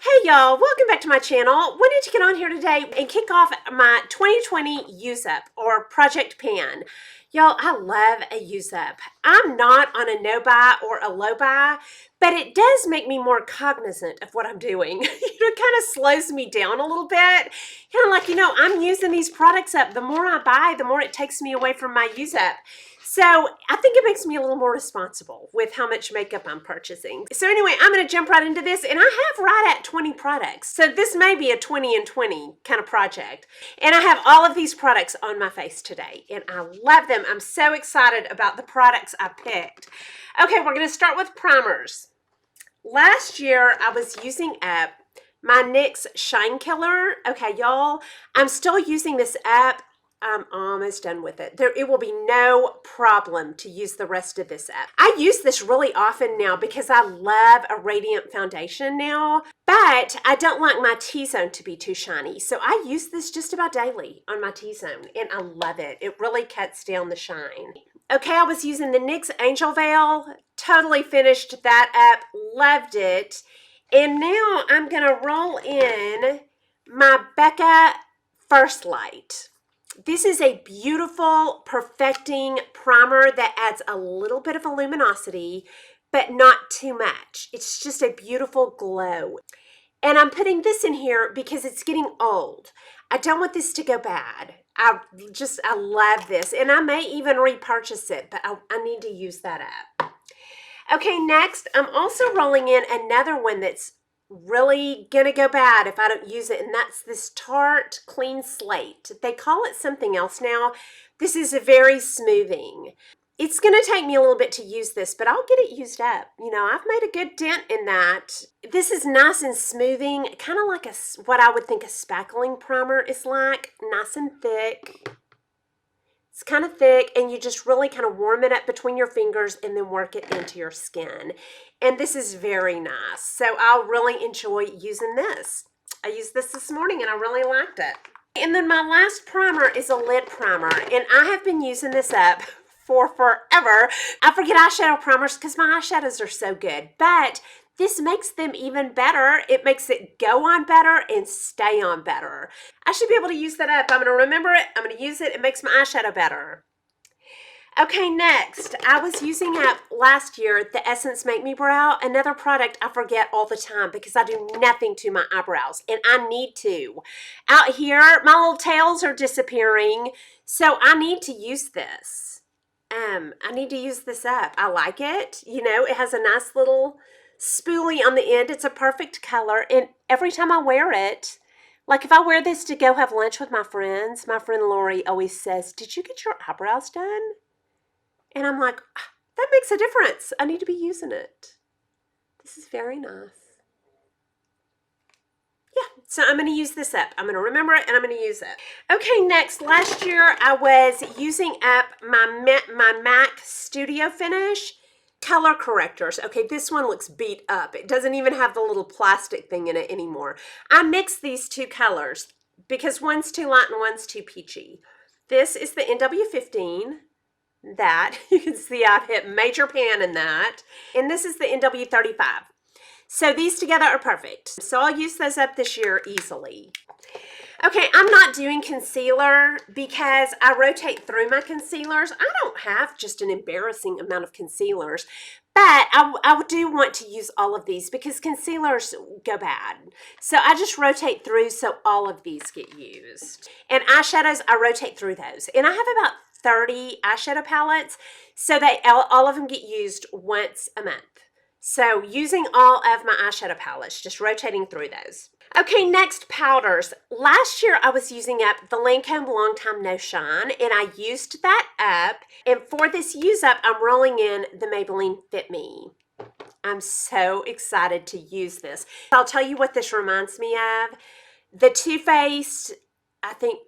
Hey y'all, welcome back to my channel. Wanted to get on here today and kick off my 2020 UseUp or Project Pan. Y'all, I love a UseUp. I'm not on a no buy or a low buy, but it does make me more cognizant of what I'm doing. It kind of slows me down a little bit. Kind of like, I'm using these products up. The more I buy, the more it takes me away from my UseUp. So I think it makes me a little more responsible with how much makeup I'm purchasing. So anyway, I'm going to jump right into this, and I have right at 20 products. So this may be a 20 and 20 kind of project. And I have all of these products on my face today, and I love them. I'm so excited about the products I picked. Okay, we're going to start with primers. Last year, I was using up my NYX Shine Killer. Okay, y'all, I'm still using this up. I'm almost done with it. It will be no problem to use the rest of this up. I use this really often now because I love a radiant foundation now, but I don't like my T-zone to be too shiny. So I use this just about daily on my T-zone, and I love it. It really cuts down the shine. Okay, I was using the NYX Angel Veil. Totally finished that up. Loved it. And now I'm going to roll in my Becca First Light. This is a beautiful perfecting primer that adds a little bit of a luminosity, but not too much. It's just a beautiful glow. And I'm putting this in here because it's getting old. I don't want this to go bad. I love this. And I may even repurchase it, but I need to use that up. Okay, next, I'm also rolling in another one that's really gonna go bad if I don't use it, and that's this Tarte Clean Slate. They call it something else now. This is a very smoothing. It's gonna take me a little bit to use this, but I'll get it used up. I've made a good dent in that. This is nice and smoothing, kind of like what I would think a spackling primer is like, nice and thick. It's kind of thick, and you just really kind of warm it up between your fingers and then work it into your skin. And this is very nice. So I'll really enjoy using this. I used this morning and I really liked it. And then my last primer is a lid primer, and I have been using this up for forever. I forget eyeshadow primers because my eyeshadows are so good, but this makes them even better. It makes it go on better and stay on better. I should be able to use that up. I'm going to remember it. I'm going to use it. It makes my eyeshadow better. Okay, next, I was using up last year the Essence Make Me Brow, another product I forget all the time because I do nothing to my eyebrows, and I need to. Out here, my little tails are disappearing, so I need to use this. I need to use this up. I like it. It has a nice little spoolie on the end. It's a perfect color, and every time I wear it, like if I wear this to go have lunch with my friends, my friend Lori always says, "Did you get your eyebrows done?" And I'm like, that makes a difference. I need to be using it. This is very nice. Yeah, so I'm going to use this up. I'm going to remember it, and I'm going to use it. Okay, next, last year I was using up my MAC Studio Finish color correctors. Okay, this one looks beat up. It doesn't even have the little plastic thing in it anymore. I mixed these two colors because one's too light and one's too peachy. This is the NW15. That you can see I've hit major pan in that, and this is the NW35. So these together are perfect. So I'll use those up this year easily. Okay, I'm not doing concealer because I rotate through my concealers. I don't have just an embarrassing amount of concealers, but I do want to use all of these because concealers go bad. So I just rotate through so all of these get used. And eyeshadows, I rotate through those. And I have about 30 eyeshadow palettes, so all of them get used once a month. So using all of my eyeshadow palettes, just rotating through those. Okay, next, powders. Last year I was using up the Lancome Long Time No Shine, and I used that up. And for this use up, I'm rolling in the Maybelline Fit Me. I'm so excited to use this. I'll tell you what this reminds me of. The Too Faced, I think,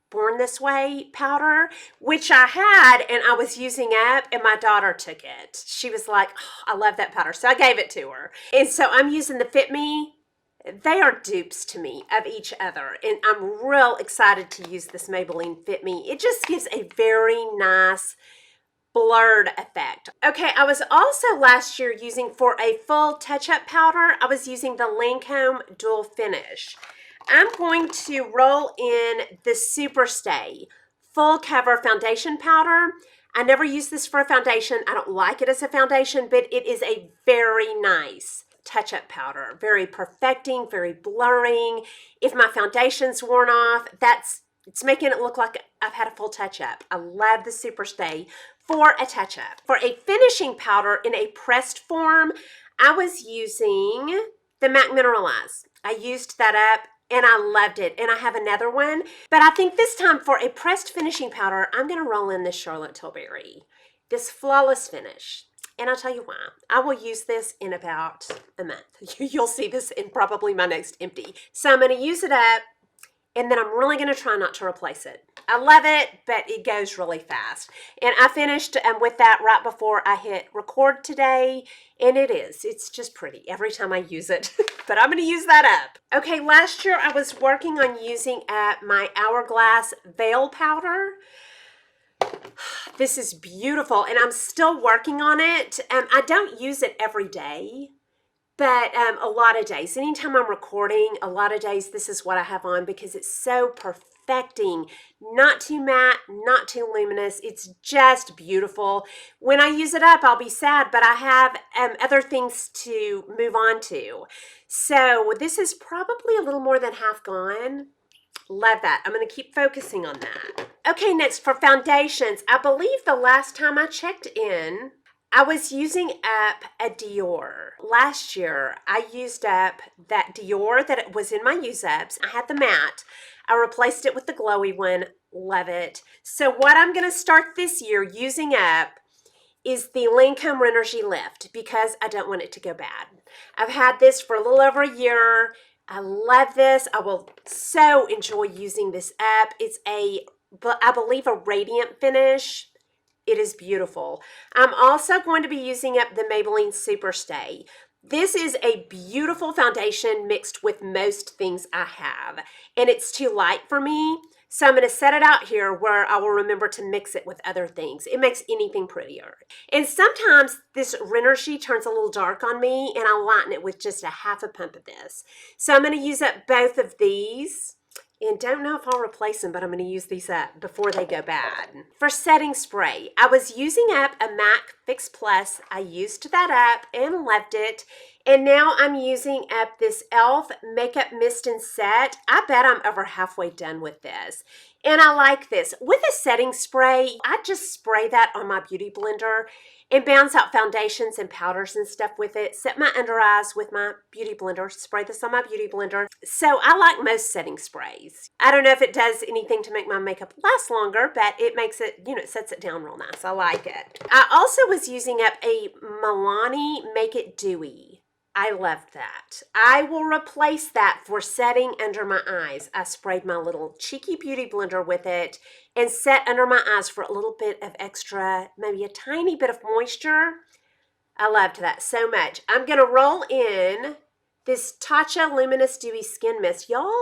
Born This Way powder, which I had and I was using up, and my daughter took it. She was like, "Oh, I love that powder," so I gave it to her. And so I'm using the Fit Me. They are dupes to me of each other, and I'm real excited to use this Maybelline Fit Me. It just gives a very nice blurred effect. Okay, I was also last year using, for a full touch-up powder, I was using the Lancome Dual Finish. I'm going to roll in the Superstay Full Cover Foundation Powder. I never use this for a foundation. I don't like it as a foundation, but it is a very nice touch-up powder. Very perfecting, very blurring. If my foundation's worn off, it's making it look like I've had a full touch-up. I love the Superstay for a touch-up. For a finishing powder in a pressed form, I was using the MAC Mineralize. I used that up and I loved it. And I have another one. But I think this time for a pressed finishing powder, I'm going to roll in this Charlotte Tilbury. This Flawless Finish. And I'll tell you why. I will use this in about a month. You'll see this in probably my next empty. So I'm going to use it up. And then I'm really going to try not to replace it. I love it, but it goes really fast. And I finished with that right before I hit record today. And it's just pretty every time I use it. But I'm going to use that up. Okay, last year I was working on using my Hourglass Veil Powder. This is beautiful, and I'm still working on it. I don't use it every day. But a lot of days, anytime I'm recording, a lot of days, this is what I have on because it's so perfecting. Not too matte, not too luminous. It's just beautiful. When I use it up, I'll be sad, but I have other things to move on to. So this is probably a little more than half gone. Love that. I'm going to keep focusing on that. Okay, next for foundations. I believe the last time I checked in, I was using up a Dior. Last year, I used up that Dior that was in my UseUps. I had the matte. I replaced it with the glowy one. Love it. So what I'm going to start this year using up is the Lancome Renergie Lift because I don't want it to go bad. I've had this for a little over a year. I love this. I will so enjoy using this up. It's I believe, a radiant finish. It is beautiful. I'm also going to be using up the Maybelline Superstay. This is a beautiful foundation mixed with most things I have. And it's too light for me. So I'm going to set it out here where I will remember to mix it with other things. It makes anything prettier. And sometimes this Renergie turns a little dark on me and I'll lighten it with just a half a pump of this. So I'm going to use up both of these. And don't know if I'll replace them, but I'm going to use these up before they go bad. For setting spray, I was using up a MAC Fix Plus. I used that up and loved it. And now I'm using up this e.l.f. Makeup Mist and Set. I bet I'm over halfway done with this. And I like this. With a setting spray, I just spray that on my beauty blender and bounce out foundations and powders and stuff with it. Set my under eyes with my beauty blender. Spray this on my beauty blender. So I like most setting sprays. I don't know if it does anything to make my makeup last longer, but it makes it, it sets it down real nice. I like it. I also was using up a Milani Make It Dewy. I loved that. I will replace that for setting under my eyes. I sprayed my little cheeky beauty blender with it and set under my eyes for a little bit of extra, maybe a tiny bit of moisture. I loved that so much. I'm going to roll in this Tatcha Luminous Dewy Skin Mist. Y'all,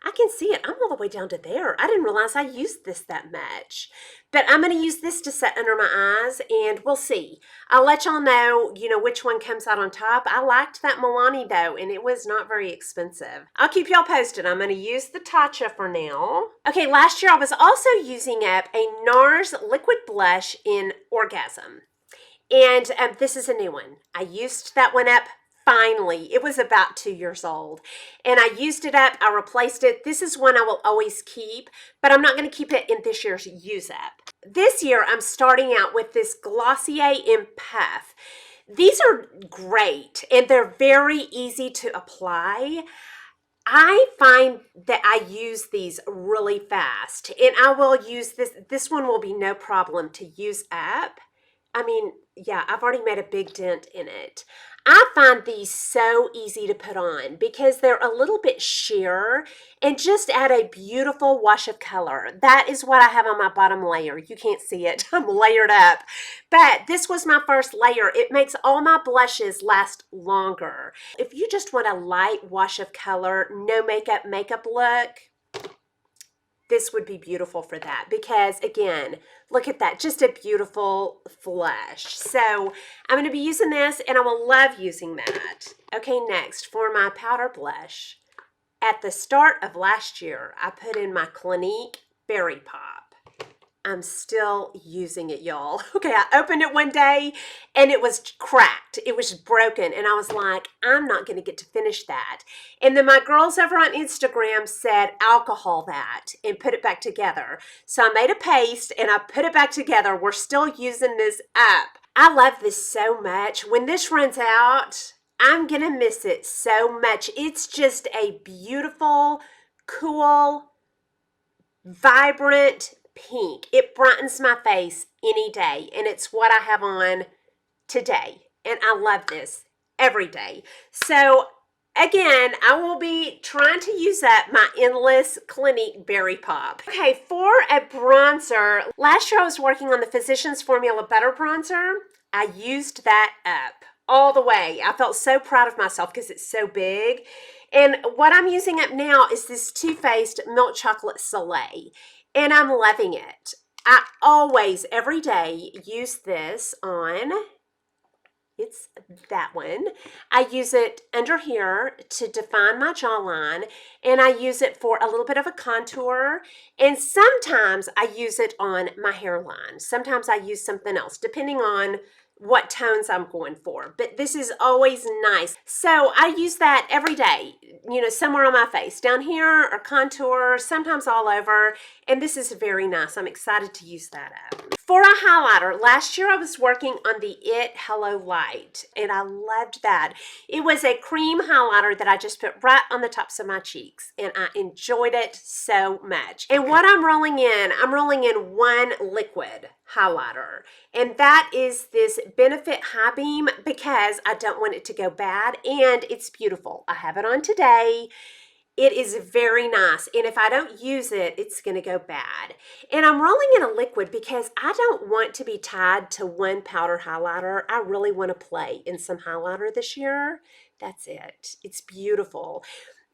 I can see it. I'm all the way down to there. I didn't realize I used this that much. But I'm going to use this to set under my eyes, and we'll see. I'll let y'all know, which one comes out on top. I liked that Milani, though, and it was not very expensive. I'll keep y'all posted. I'm going to use the Tatcha for now. Okay, last year I was also using up a NARS Liquid Blush in Orgasm. And this is a new one. I used that one up. Finally, it was about 2 years old and I used it up. I replaced it. This is one I will always keep, but I'm not going to keep it in this year's use up. This year, I'm starting out with this Glossier in Puff. These are great and they're very easy to apply. I find that I use these really fast and I will use this. This one will be no problem to use up. I mean, yeah, I've already made a big dent in it. I find these so easy to put on because they're a little bit sheer and just add a beautiful wash of color. That is what I have on my bottom layer. You can't see it. I'm layered up. But this was my first layer. It makes all my blushes last longer. If you just want a light wash of color, no makeup look, this would be beautiful for that because, again, look at that, just a beautiful flush. So I'm going to be using this, and I will love using that. Okay, next, for my powder blush, at the start of last year, I put in my Clinique Berry Pop. I'm still using it, y'all. Okay, I opened it one day and it was cracked. It was broken. And I was like, I'm not going to get to finish that. And then my girls over on Instagram said, alcohol that and put it back together. So I made a paste and I put it back together. We're still using this up. I love this so much. When this runs out, I'm going to miss it so much. It's just a beautiful, cool, vibrant pink. It brightens my face any day, and it's what I have on today, and I love this every day. So again, I will be trying to use up my endless Clinique Berry Pop. Okay, for a bronzer, last year I was working on the Physicians Formula Butter Bronzer. I used that up all the way. I felt so proud of myself because it's so big. And what I'm using up now is this Too Faced Milk Chocolate Soleil, and I'm loving it. I always, every day, use this on, it's that one. I use it under here to define my jawline, and I use it for a little bit of a contour, and sometimes I use it on my hairline. Sometimes I use something else, depending on what tones I'm going for, but this is always nice. So I use that every day, you know, somewhere on my face, down here or contour, sometimes all over, and this is very nice. I'm excited to use that up. For a highlighter, last year I was working on the It Hello Light, and I loved that. It was a cream highlighter that I just put right on the tops of my cheeks, and I enjoyed it so much. And what I'm rolling in one liquid highlighter, and that is this Benefit High Beam because I don't want it to go bad, and it's beautiful. I have it on today. It is very nice, and if I don't use it, it's going to go bad. And I'm rolling in a liquid because I don't want to be tied to one powder highlighter. I really want to play in some highlighter this year. That's it. It's beautiful.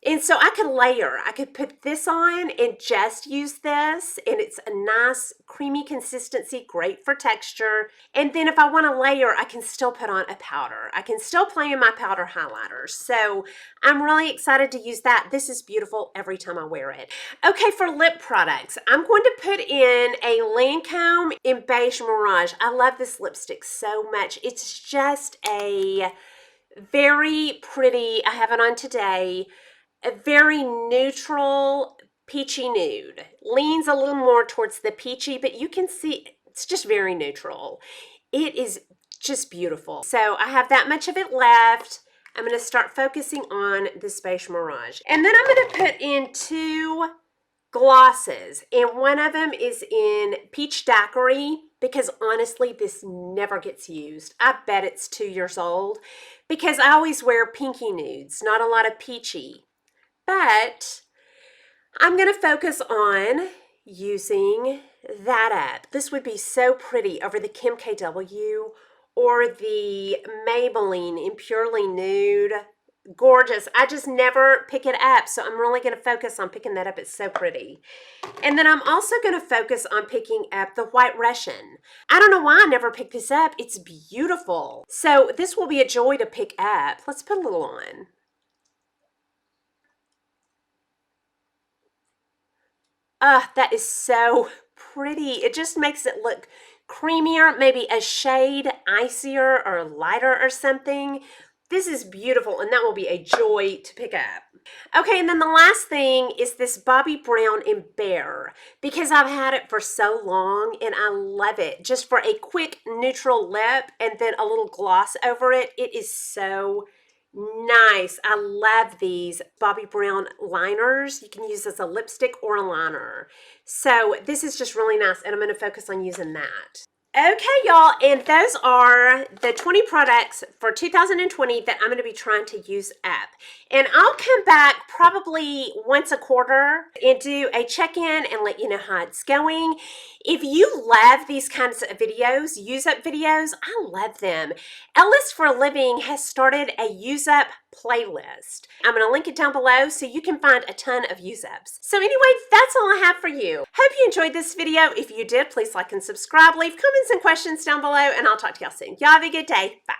And so I could layer. I could put this on and just use this, and it's a nice creamy consistency, great for texture. And then if I want to layer, I can still put on a powder. I can still play in my powder highlighters. So I'm really excited to use that. This is beautiful every time I wear it. Okay, for lip products, I'm going to put in a Lancome in Beige Mirage. I love this lipstick so much. It's just a very pretty, I have it on today, a very neutral peachy nude. Leans a little more towards the peachy, but you can see it's just very neutral. It is just beautiful. So I have that much of it left. I'm going to start focusing on the Beige Mirage. And then I'm going to put in two glosses, and one of them is in Peach Daiquiri because honestly this never gets used. I bet it's 2 years old because I always wear pinky nudes, not a lot of peachy. But I'm going to focus on using that up. This would be so pretty over the Kim KW or the Maybelline in Purely Nude. Gorgeous. I just never pick it up, so I'm really going to focus on picking that up. It's so pretty. And then I'm also going to focus on picking up the White Russian. I don't know why I never picked this up. It's beautiful. So this will be a joy to pick up. Let's put a little on. That is so pretty. It just makes it look creamier, maybe a shade icier or lighter or something. This is beautiful, and that will be a joy to pick up. Okay, and then the last thing is this Bobbi Brown in Bare, because I've had it for so long, and I love it. Just for a quick neutral lip and then a little gloss over it. It is so nice. I love these Bobbi Brown liners. You can use as a lipstick or a liner. So this is just really nice, and I'm going to focus on using that. Okay, y'all, and those are the 20 products for 2020 that I'm going to be trying to use up. And I'll come back probably once a quarter and do a check-in and let you know how it's going. If you love these kinds of videos, use up videos, I love them. Ellis for a Living has started a use up playlist. I'm going to link it down below so you can find a ton of UseUps. So anyway, that's all I have for you. Hope you enjoyed this video. If you did, please like and subscribe. Leave comments and questions down below, and I'll talk to y'all soon. Y'all have a good day. Bye.